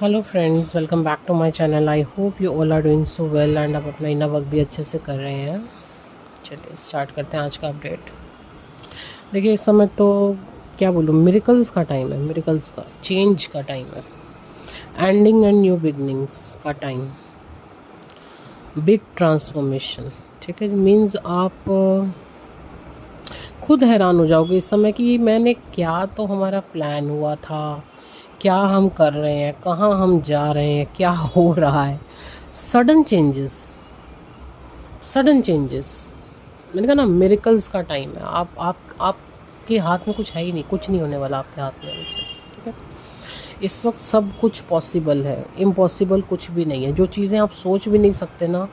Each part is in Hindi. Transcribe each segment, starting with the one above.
Hello friends, welcome back to my channel. I hope you all are doing so well and आप अपना इनर वर्क भी अच्छे से कर रहे हैं। चलिए स्टार्ट करते हैं आज का अपडेट। देखिए, इस समय तो क्या बोलूँ, मिरेकल्स का टाइम है, मिरेकल्स का चेंज का टाइम है, एंडिंग एंड न्यू बिगनिंग्स का टाइम, बिग ट्रांसफॉर्मेशन। ठीक है, मीन्स आप खुद हैरान हो जाओगे इस समय कि मैंने क्या तो हमारा प्लान हुआ था, क्या हम कर रहे हैं, कहाँ हम जा रहे हैं, क्या हो रहा है। Sudden changes, sudden changes. मैंने कहा ना, मिरेकल्स का टाइम है। आपके हाथ में कुछ है ही नहीं, कुछ नहीं होने वाला आपके हाथ में उनसे। ठीक है, इस वक्त सब कुछ पॉसिबल है, इम्पॉसिबल कुछ भी नहीं है। जो चीज़ें आप सोच भी नहीं सकते ना,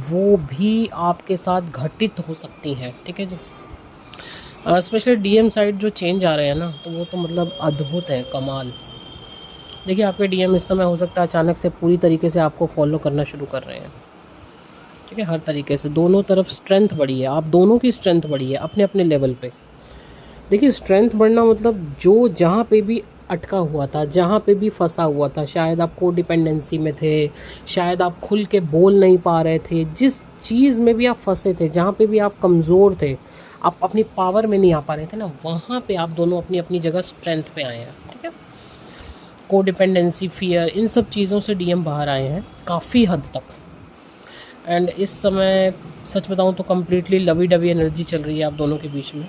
वो भी आपके साथ घटित हो सकती हैं। ठीक है जी। स्पेशली डीएम साइड जो चेंज आ रहे हैं ना, तो वो तो मतलब अद्भुत है, कमाल। देखिए, आपके डीएम इस समय हो सकता है अचानक से पूरी तरीके से आपको फॉलो करना शुरू कर रहे हैं। ठीक है, हर तरीके से दोनों तरफ स्ट्रेंथ बढ़ी है, आप दोनों की स्ट्रेंथ बढ़ी है अपने अपने लेवल पे। देखिए, स्ट्रेंथ बढ़ना मतलब जो जहाँ पे भी अटका हुआ था, जहाँ पे भी फंसा हुआ था, शायद आप को डिपेंडेंसी में थे, शायद आप खुल के बोल नहीं पा रहे थे, जिस चीज़ में भी आप फंसे थे, जहाँ पे भी आप कमज़ोर थे, आप अपनी पावर में नहीं आ पा रहे थे ना, वहाँ पे आप दोनों अपनी अपनी जगह स्ट्रेंथ पे आए हैं। ठीक है, को डिपेंडेंसी, फियर, इन सब चीज़ों से डीएम बाहर आए हैं काफ़ी हद तक। एंड इस समय सच बताऊं तो कम्प्लीटली लवी डवी एनर्जी चल रही है आप दोनों के बीच में।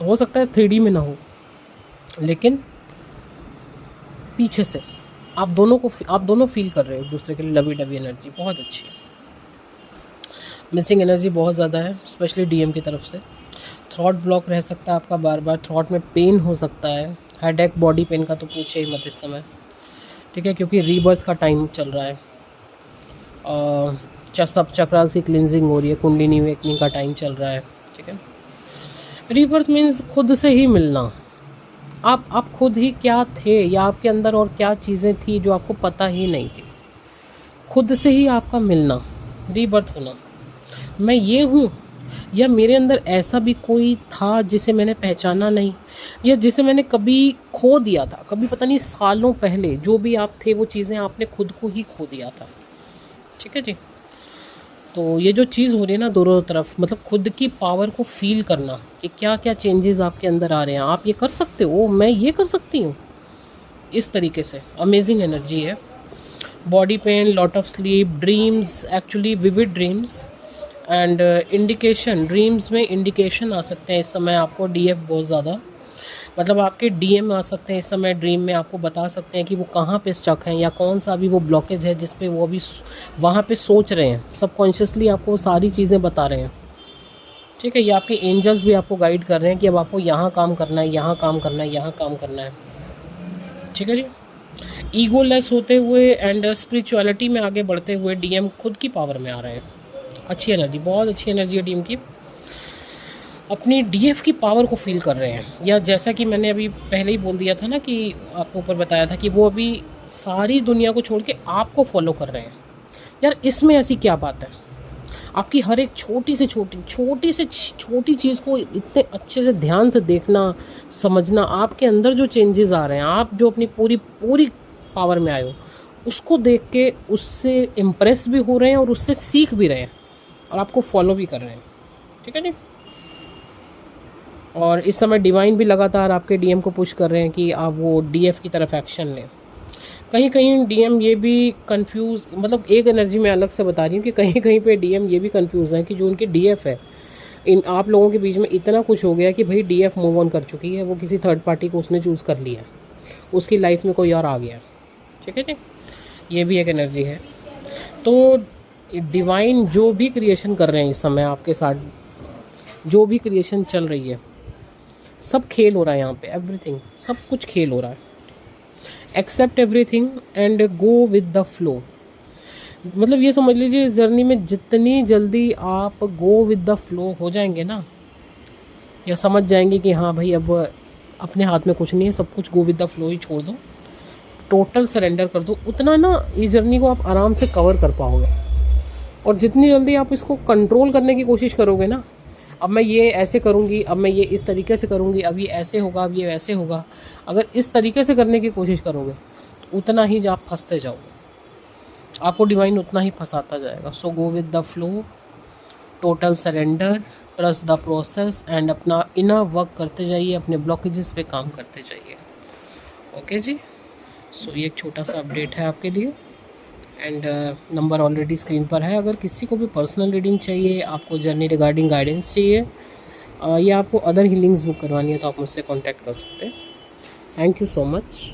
हो सकता है 3D में ना हो, लेकिन पीछे से आप दोनों फील कर रहे हो एक दूसरे के लिए लवी डवी एनर्जी बहुत अच्छी है। मिसिंग एनर्जी बहुत ज़्यादा है, स्पेशली डीएम की तरफ से। थ्रॉट ब्लॉक रह सकता है आपका, बार बार थ्रॉट में पेन हो सकता है, हेडेक, बॉडी पेन का तो पूछे ही मत इस समय। ठीक है, क्योंकि रीबर्थ का टाइम चल रहा है। सब चक्रास की क्लिनजिंग हो रही है, कुंडलिनी वेकनिंग का टाइम चल रहा है। ठीक है, रीबर्थ मीन्स खुद से ही मिलना। आप खुद ही क्या थे, या आपके अंदर और क्या चीज़ें थी जो आपको पता ही नहीं थी, खुद से ही आपका मिलना, रीबर्थ होना। मैं ये हूँ, या मेरे अंदर ऐसा भी कोई था जिसे मैंने पहचाना नहीं, या जिसे मैंने कभी खो दिया था, कभी पता नहीं सालों पहले जो भी आप थे वो चीज़ें आपने खुद को ही खो दिया था। ठीक है जी। तो ये जो चीज़ हो रही है ना दोनों तरफ, मतलब खुद की पावर को फील करना कि क्या क्या चेंजेस आपके अंदर आ रहे हैं, आप ये कर सकते हो, मैं ये कर सकती हूँ, इस तरीके से अमेजिंग एनर्जी है। Body pain, lot of sleep, dreams, actually vivid dreams and indication, dreams में इंडिकेशन आ सकते हैं इस समय आपको, डीएफ बहुत ज़्यादा, मतलब आपके डीएम आ सकते हैं इस समय ड्रीम में, आपको बता सकते हैं कि वो कहाँ पे स्टक हैं, या कौन सा अभी वो ब्लॉकेज है जिस पे वो अभी वहाँ पे सोच रहे हैं। सबकॉन्शियसली आपको वो सारी चीज़ें बता रहे हैं। ठीक है, ये आपके एंजल्स भी आपको गाइड कर रहे हैं कि अब आपको यहाँ काम करना है, यहाँ काम करना है, यहाँ काम करना है। ठीक है जी। ईगो लेस होते हुए एंड स्पिरिचुअलिटी में आगे बढ़ते हुए डीएम खुद की पावर में आ रहे हैं। अच्छी एनर्जी, बहुत अच्छी एनर्जी है डीएम की। अपनी डीएफ की पावर को फील कर रहे हैं, या जैसा कि मैंने अभी पहले ही बोल दिया था ना, कि आपको ऊपर बताया था कि वो अभी सारी दुनिया को छोड़ के आपको फॉलो कर रहे हैं। यार, इसमें ऐसी क्या बात है, आपकी हर एक छोटी से छोटी चीज़ को इतने अच्छे से ध्यान से देखना, समझना, आपके अंदर जो चेंजेस आ रहे हैं, आप जो अपनी पूरी पूरी पावर में आए हो, उसको देख के उससे इम्प्रेस भी हो रहे हैं और उससे सीख भी रहे हैं और आपको फॉलो भी कर रहे हैं। ठीक है जी। और इस समय डिवाइन भी लगातार आपके डीएम को पुश कर रहे हैं कि आप वो डीएफ की तरफ एक्शन लें। कहीं कहीं डीएम ये भी कंफ्यूज, मतलब एक एनर्जी में अलग से बता रही हूँ कि कहीं कहीं पे डीएम ये भी कंफ्यूज है कि जो उनके डीएफ है, इन आप लोगों के बीच में इतना कुछ हो गया कि भाई डीएफ मूव ऑन कर चुकी है, वो किसी थर्ड पार्टी को उसने चूज़ कर लिया, उसकी लाइफ में कोई और आ गया। ठीक है जी, ये भी एक एनर्जी है। तो डिवाइन जो भी क्रिएशन कर रहे हैं इस समय आपके साथ, जो भी क्रिएशन चल रही है, सब खेल हो रहा है यहाँ पे, एवरीथिंग, सब कुछ खेल हो रहा है। Accept everything and go with the flow. मतलब ये समझ लीजिए, इस जर्नी में जितनी जल्दी आप गो विद द फ्लो हो जाएंगे ना, या समझ जाएंगे कि हाँ भाई अब अपने हाथ में कुछ नहीं है, सब कुछ गो विद द फ्लो ही छोड़ दो, टोटल सरेंडर कर दो, उतना ना इस जर्नी को आप आराम से कवर कर पाओगे। और जितनी जल्दी आप इसको कंट्रोल करने की कोशिश करोगे ना, अब मैं ये ऐसे करूँगी, अब मैं ये इस तरीके से करूँगी, अब ये ऐसे होगा, अब ये वैसे होगा, अगर इस तरीके से करने की कोशिश करोगे उतना ही आप फंसते जाओगे, आपको डिवाइन उतना ही फंसाता जाएगा। So go with the flow, total surrender, trust the process and अपना इनर वर्क करते जाइए, अपने ब्लॉकेजेस पे काम करते जाइए। ओके जी, सो ये एक छोटा सा अपडेट है आपके लिए एंड नंबर ऑलरेडी स्क्रीन पर है। अगर किसी को भी पर्सनल रीडिंग चाहिए, आपको जर्नी रिगार्डिंग गाइडेंस चाहिए या आपको अदर हीलिंग्स बुक करवानी है तो आप मुझसे कॉन्टैक्ट कर सकते हैं। Thank you so much.